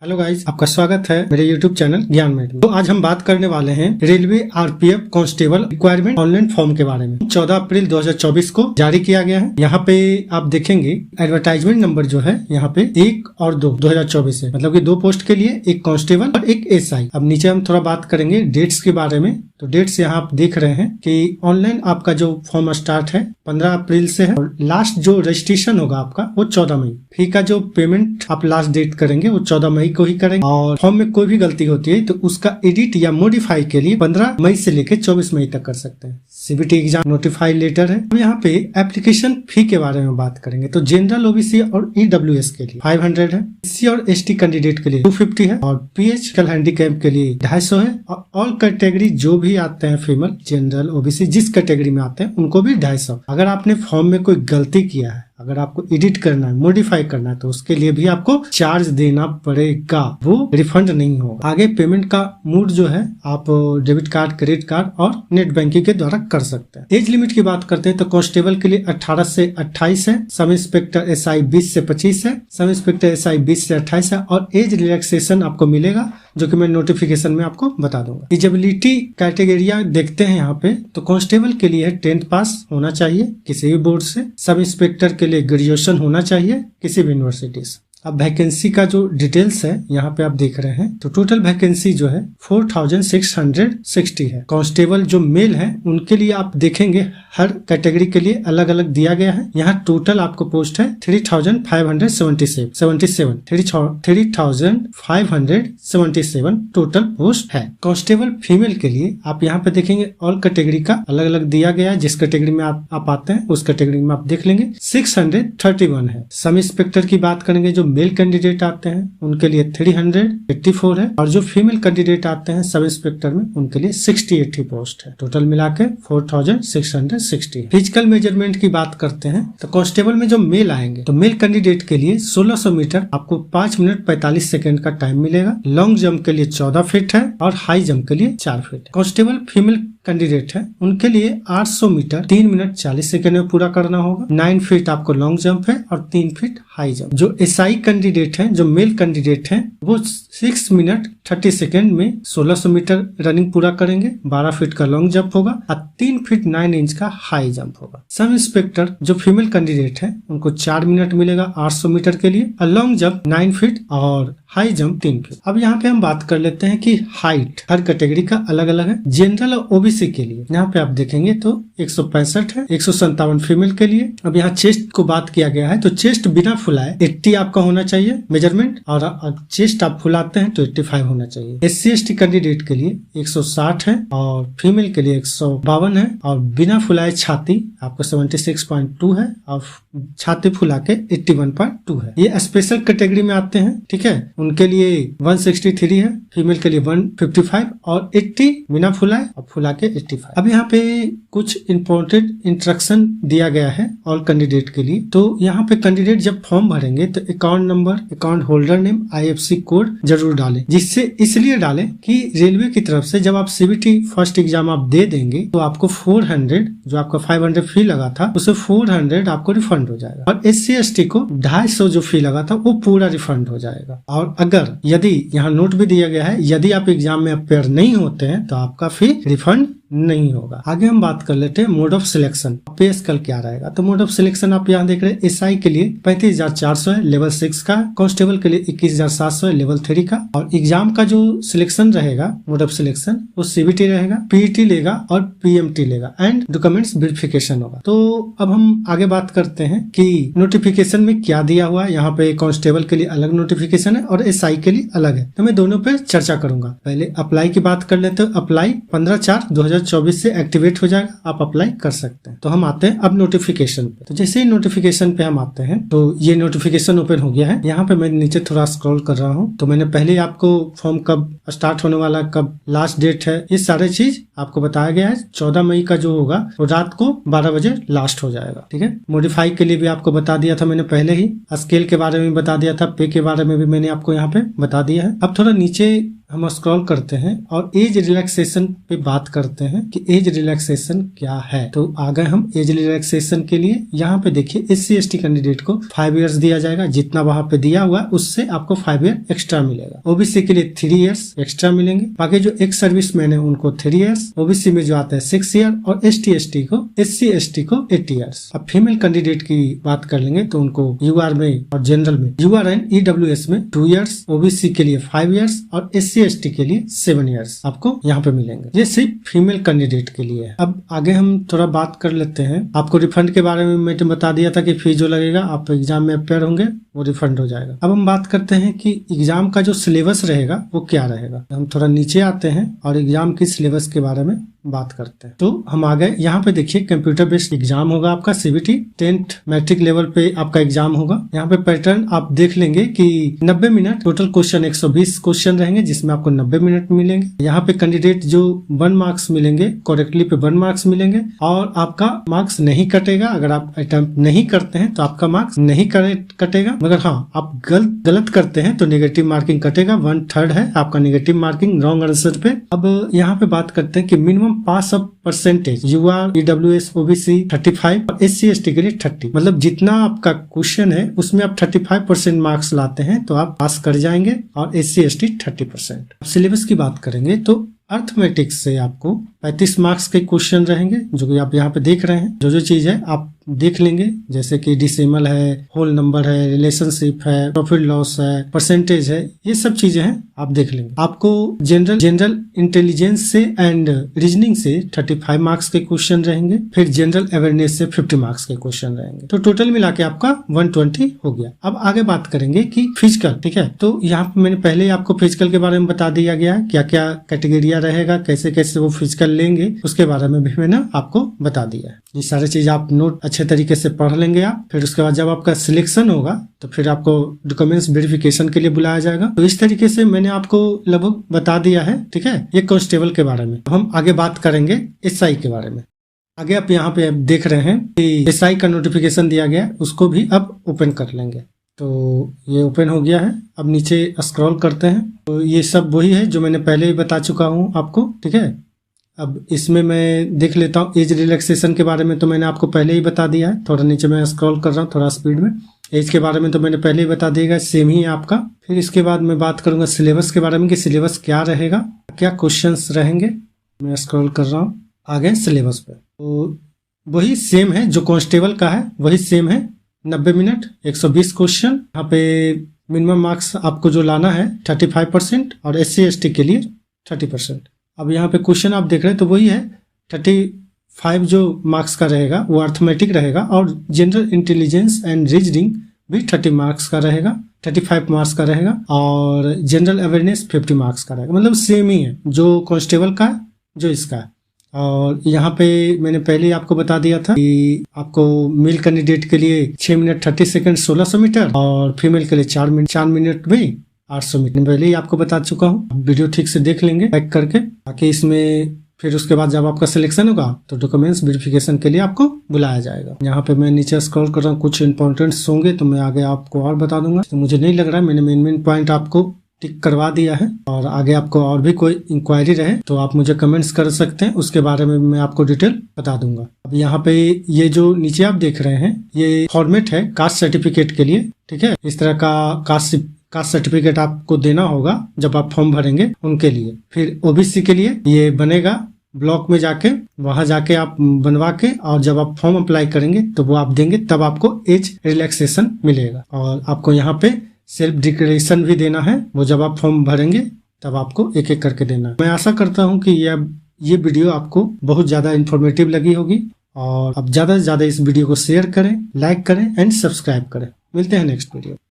Hello guys, आपका स्वागत है मेरे यूट्यूब चैनल ज्ञान में। तो आज हम बात करने वाले हैं railway RPF constable requirement online form के बारे में। 14 अप्रैल 2024 को जारी किया गया है। यहाँ पे आप देखेंगे एडवर्टाइजमेंट नंबर जो है यहाँ पे 1 और 2 2024 है, मतलब कि 2 पोस्ट के लिए, एक कांस्टेबल और एक एसआई। अब नीचे हम थोड़ा बात करेंगे डेट्स के बारे में। तो डेट्स यहाँ आप देख रहे हैं कि ऑनलाइन आपका जो फॉर्म स्टार्ट है 15 अप्रैल से है और लास्ट जो रजिस्ट्रेशन होगा आपका वो 14 मई। फी का जो पेमेंट आप लास्ट डेट करेंगे वो 14 मई को ही करेंगे। और फॉर्म में कोई भी गलती होती है तो उसका एडिट या मॉडिफाई के लिए 15 मई से लेकर 24 मई तक कर सकते हैं। सीबीटी एग्जाम नोटिफाई लेटर है। अब यहाँ पे एप्लीकेशन फी के बारे में बात करेंगे। तो जनरल, ओबीसी और ईडब्ल्यूएस के लिए 500 है, एससी और एसटी कैंडिडेट के लिए 250 है और पीएच हैंडीकैप के लिए 250 है। और ऑल कैटेगरी जो भी आते हैं, फीमेल, जनरल, ओबीसी, जिस कैटेगरी में आते हैं उनको भी 250। अगर आपने फॉर्म में कोई गलती किया है, अगर आपको एडिट करना है, मॉडिफाई करना है, तो उसके लिए भी आपको चार्ज देना पड़ेगा, वो रिफंड नहीं होगा। आगे पेमेंट का मोड जो है आप डेबिट कार्ड, क्रेडिट कार्ड और नेट बैंकिंग के द्वारा कर सकते हैं। एज लिमिट की बात करते हैं तो कांस्टेबल के लिए 18 से 28 है, सब इंस्पेक्टर एसआई 20 से 25 है, सब इंस्पेक्टर एसआई 20 से 28 है और एज रिलैक्सेशन आपको मिलेगा, जो कि मैं नोटिफिकेशन में आपको बता दूंगा। एलिजिबिलिटी क्राइटेरिया देखते हैं यहाँ पे। तो कांस्टेबल के लिए 10th पास होना चाहिए किसी भी बोर्ड से, सब इंस्पेक्टर के लिए ग्रेजुएशन होना चाहिए किसी भी यूनिवर्सिटी से। अब वैकेंसी का जो डिटेल्स है यहाँ पे आप देख रहे हैं। तो टोटल वैकेंसी जो है 4660 है। कांस्टेबल जो मेल है उनके लिए आप देखेंगे हर कैटेगरी के लिए अलग अलग दिया गया है। यहाँ टोटल आपको पोस्ट है 3577 टोटल पोस्ट है। कांस्टेबल फीमेल के लिए आप यहाँ पे देखेंगे ऑल कैटेगरी का अलग अलग दिया गया है। जिस कैटेगरी में आप आते हैं उस कैटेगरी में आप देख लेंगे 631 है। सब इंस्पेक्टर की बात करेंगे, जो मेल कैंडिडेट आते हैं उनके लिए 384 है और जो फीमेल कैंडिडेट आते हैं सब इंस्पेक्टर में उनके लिए 60 पोस्ट है। टोटल मिला के 4660। फिजिकल मेजरमेंट की बात करते हैं तो कांस्टेबल में जो मेल आएंगे तो मेल कैंडिडेट के लिए 1600 मीटर आपको 5 मिनट 45 सेकंड का टाइम मिलेगा। लॉन्ग जंप के लिए 14 फीट है और हाई जंप के लिए 4 फीट। कांस्टेबल फीमेल कैंडिडेट है उनके लिए 800 मीटर 3 मिनट 40 सेकंड में पूरा करना होगा। 9 फीट आपको लॉन्ग जंप है और 3 फीट हाई जंप। जो एसआई कैंडिडेट हैं, जो मेल कैंडिडेट हैं, वो 6 मिनट 30 सेकंड में 1600 मीटर रनिंग पूरा करेंगे। 12 फीट का लॉन्ग जंप होगा और 3 फीट 9 इंच का हाई जंप होगा। सब इंस्पेक्टर जो फीमेल कैंडिडेट है उनको 4 मिनट मिलेगा 800 मीटर के लिए और लॉन्ग जंप 9 फीट और हाई जंप 3 फीट। अब यहाँ पे हम बात कर लेते हैं कि हाइट हर कैटेगरी का अलग अलग है। जनरल और ओबीसी के लिए यहाँ पे आप देखेंगे तो 165 है, 157 फीमेल के लिए। अब यहाँ चेस्ट को बात किया गया है तो चेस्ट बिना फुलाए 80 आपका होना चाहिए मेजरमेंट, और चेस्ट आप फुलाते हैं तो 85 होना चाहिए। एससी एसटी कैंडिडेट के लिए 160 है और फीमेल के लिए 152 है और बिना फुलाए छाती आपको 76.2 है और छाती फुला के 81.2 है। ये स्पेशल कैटेगरी में आते हैं, ठीक है। उनके लिए 163 है, फीमेल के लिए 155 और 80 बिना फुलाए और फुला के 85। अब यहाँ पे कुछ इम्पोर्टेंट इंस्ट्रक्शन दिया गया है ऑल कैंडिडेट के लिए। तो यहाँ पे कैंडिडेट जब फॉर्म भरेंगे तो account number, account holder name, IFSC code जरूर डालें। जिससे इसलिए डालें कि रेलवे की तरफ से जब आप सीबीटी फर्स्ट एग्जाम आप दे देंगे तो आपको 400, जो आपका 500 फी लगा था उसे 400 आपको रिफंड हो जाएगा और SC ST को 250 जो फी लगा था वो पूरा रिफंड हो जाएगा। और अगर यदि यहाँ नोट भी दिया गया है, यदि आप एग्जाम में अपेयर नहीं होते हैं तो आपका फी रिफंड नहीं होगा। आगे हम बात कर लेते हैं मोड ऑफ सिलेक्शन, पे स्केल क्या रहेगा। तो मोड ऑफ सिलेक्शन आप यहाँ देख रहे हैं एसआई के लिए 35,400 है लेवल 6 का, कांस्टेबल के लिए 21,700 है लेवल 3 का। और एग्जाम का जो सिलेक्शन रहेगा, मोड ऑफ सिलेक्शन, वो सीबीटी रहेगा, पीईटी लेगा और पीएमटी लेगा एंड डॉक्यूमेंट्स वेरिफिकेशन होगा। तो अब हम आगे बात करते हैं कि नोटिफिकेशन में क्या दिया हुआ है। यहाँ पे कांस्टेबल के लिए अलग नोटिफिकेशन है और एसआई के लिए अलग है, तो मैं दोनों पे चर्चा करूंगा। पहले अप्लाई की बात कर लेते हैं। अप्लाई 15/4/2024 से एक्टिवेट हो जाएगा, आप अप्लाई कर सकते हैं। तो हम आते हैं अब नोटिफिकेशन पे। तो जैसे ही नोटिफिकेशन पे हम आते हैं तो ये नोटिफिकेशन ओपन हो गया है। यहाँ पे मैं नीचे थोड़ा स्क्रॉल कर रहा हूँ तो मैंने पहले आपको फॉर्म कब स्टार्ट होने वाला, कब लास्ट डेट है, ये सारे चीज आपको बताया गया है। 14 मई का जो होगा वो रात को 12 बजे लास्ट हो जाएगा, ठीक है। मॉडिफाई के लिए भी आपको बता दिया था मैंने पहले ही, स्केल के बारे में बता दिया था, पे के बारे में भी मैंने आपको यहाँ पे बता दिया है। अब थोड़ा नीचे हम स्क्रॉल करते हैं और एज रिलैक्सेशन पे बात करते हैं कि एज रिलैक्सेशन क्या है। तो आ गए हम एज रिलैक्सेशन के लिए। यहाँ पे देखिए SC/ST कैंडिडेट को 5 इयर्स दिया जाएगा, जितना वहां पे दिया हुआ है उससे आपको 5 ईयर एक्स्ट्रा मिलेगा। ओबीसी के लिए 3 इयर्स एक्स्ट्रा मिलेंगे। बाकी जो एक्स सर्विस मैन है उनको 3 इयर्स, ओबीसी में जो आता है 6 ईयर और SC/ST को 8 इयर्स। अब फीमेल कैंडिडेट की बात कर लेंगे तो उनको UR में और जनरल में, UR एंड EWS में 2 इयर्स, ओबीसी के लिए 5 इयर्स और SC/ST के लिए 7 इयर्स आपको यहाँ पे मिलेंगे। ये सिर्फ फीमेल कैंडिडेट के लिए है। अब आगे हम थोड़ा बात कर लेते हैं। आपको रिफंड के बारे में मैंने बता दिया था कि फीस जो लगेगा आप एग्जाम में अपेयर होंगे वो रिफंड हो जाएगा। अब हम बात करते हैं कि एग्जाम का जो सिलेबस रहेगा वो क्या रहेगा। हम थोड़ा नीचे आते हैं और एग्जाम की सिलेबस के बारे में बात करते हैं। तो हम आ गए यहाँ पे देखिए कंप्यूटर बेस्ड एग्जाम होगा आपका CBT 10th मैट्रिक लेवल पे आपका एग्जाम होगा। यहाँ पे पैटर्न आप देख लेंगे कि 90 मिनट टोटल क्वेश्चन 120 क्वेश्चन रहेंगे जिसमें आपको 90 मिनट मिलेंगे। यहाँ पे कैंडिडेट जो 1 मार्क्स मिलेंगे करेक्टली पे 1 मार्क्स मिलेंगे और आपका मार्क्स नहीं कटेगा। अगर आप अटेम्प्ट नहीं करते हैं तो आपका मार्क्स नहीं कटेगा, मगर हाँ आप गलत करते हैं तो नेगेटिव मार्किंग कटेगा। 1/3 है आपका नेगेटिव मार्किंग रॉन्ग आंसर पे। अब यहाँ पे बात करते हैं कि minimum pass of percentage UR EWS OBC 35 और SC/ST के लिए 30, मतलब जितना आपका क्वेश्चन है उसमें आप 35% मार्क्स लाते हैं तो आप पास कर जाएंगे और SC/ST 30%। सिलेबस की बात करेंगे तो अर्थमेटिक्स से आपको 35 मार्क्स के क्वेश्चन रहेंगे जो कि आप यहाँ पे देख रहे हैं। जो चीज है आप देख लेंगे, जैसे कि डिसिमल है, होल नंबर है, रिलेशनशिप है, प्रॉफिट लॉस है, परसेंटेज है, ये सब चीजें हैं आप देख लेंगे। आपको जनरल इंटेलिजेंस से एंड रीजनिंग से 35 मार्क्स के क्वेश्चन रहेंगे, फिर जनरल अवेयरनेस से 50 मार्क्स के क्वेश्चन रहेंगे। तो टोटल मिला के आपका 120 हो गया। अब आगे बात करेंगे कि फिजिकल, ठीक है। तो यहाँ पे मैंने पहले ही आपको फिजिकल के बारे में बता दिया गया क्या क्या कैटेगरी रहेगा, कैसे कैसे वो फिजिकल लेंगे, उसके बारे में भी मैंने आपको बता दिया है। ये सारी चीज आप नोट अच्छे तरीके से पढ़ लेंगे आप। फिर उसके बाद जब आपका सिलेक्शन होगा तो फिर आपको डॉक्यूमेंट्स वेरिफिकेशन के लिए बुलाया जाएगा। तो इस तरीके से मैंने आपको लगभग बता दिया है, ठीक है, ये कांस्टेबल के बारे में। हम आगे बात करेंगे SI के बारे में। आगे आप यहाँ पे देख रहे हैं कि SI का नोटिफिकेशन दिया गया, उसको भी अब ओपन कर लेंगे। तो ये ओपन हो गया है। अब नीचे स्क्रॉल करते हैं तो ये सब वही है जो मैंने पहले ही बता चुका हूँ आपको, ठीक है। अब इसमें मैं देख लेता हूँ एज रिलैक्सेशन के बारे में, तो मैंने आपको पहले ही बता दिया है। थोड़ा नीचे मैं स्क्रॉल कर रहा हूँ थोड़ा स्पीड में। एज के बारे में तो मैंने पहले ही बता दिया, सेम ही है आपका। फिर इसके बाद मैं बात करूंगा सिलेबस के बारे में कि सिलेबस क्या रहेगा, क्या क्वेश्चंस रहेंगे। मैं स्क्रॉल कर रहा हूँ आगे सिलेबस पे, तो वही सेम है जो कांस्टेबल का है, वही सेम है। 90 मिनट 120 क्वेश्चन। यहाँ पे मिनिमम मार्क्स आपको जो लाना है 35% और SC/ST के लिए 30%। अब यहाँ पे क्वेश्चन आप देख रहे हैं तो वही है। 35 जो मार्क्स का रहेगा वो अर्थमेटिक रहेगा और जनरल इंटेलिजेंस एंड रीजनिंग भी 30 मार्क्स का रहेगा, 35 मार्क्स का रहेगा और जनरल अवेयरनेस 50 मार्क्स का रहेगा। मतलब सेम ही है जो कांस्टेबल का है जो इसका है। और यहाँ पे मैंने पहले ही आपको बता दिया था कि आपको मेल कैंडिडेट के लिए 6 मिनट 30 सेकंड 1600 मीटर और फीमेल के लिए 4 मिनट में 800 मीटर पहले ही आपको बता चुका हूँ। वीडियो ठीक से देख लेंगे बैक करके, ताकि इसमें फिर उसके बाद जब आपका सिलेक्शन होगा तो डॉक्यूमेंट्स वेरिफिकेशन के लिए आपको बुलाया जाएगा। यहाँ पे मैं नीचे स्क्रॉल कर रहा हूँ, कुछ इंपॉर्टेंट्स होंगे तो मैं आगे आपको और बता दूंगा। तो मुझे नहीं लग रहा है, मैंने मेन पॉइंट आपको टिक करवा दिया है। और आगे आपको और भी कोई इंक्वायरी रहे तो आप मुझे कमेंट्स कर सकते हैं, उसके बारे में मैं आपको डिटेल बता दूंगा। अब यहाँ पे ये जो नीचे आप देख रहे हैं ये फॉर्मेट है कास्ट सर्टिफिकेट के लिए, ठीक है। इस तरह का कास्ट सर्टिफिकेट आपको देना होगा जब आप फॉर्म भरेंगे उनके लिए। फिर ओबीसी के लिए ये बनेगा ब्लॉक में जाके, वहां जाके आप बनवा के और जब आप फॉर्म अप्लाई करेंगे तो वो आप देंगे, तब आपको एज रिलैक्सेशन मिलेगा। और आपको यहाँ पे सेल्फ डिक्लेरेशन भी देना है, वो जब आप फॉर्म भरेंगे तब आपको एक एक करके देना है। मैं आशा करता हूँ कि ये वीडियो आपको बहुत ज्यादा इन्फॉर्मेटिव लगी होगी और आप ज्यादा से ज्यादा इस वीडियो को शेयर करें, लाइक करें एंड सब्सक्राइब करें। मिलते हैं नेक्स्ट वीडियो।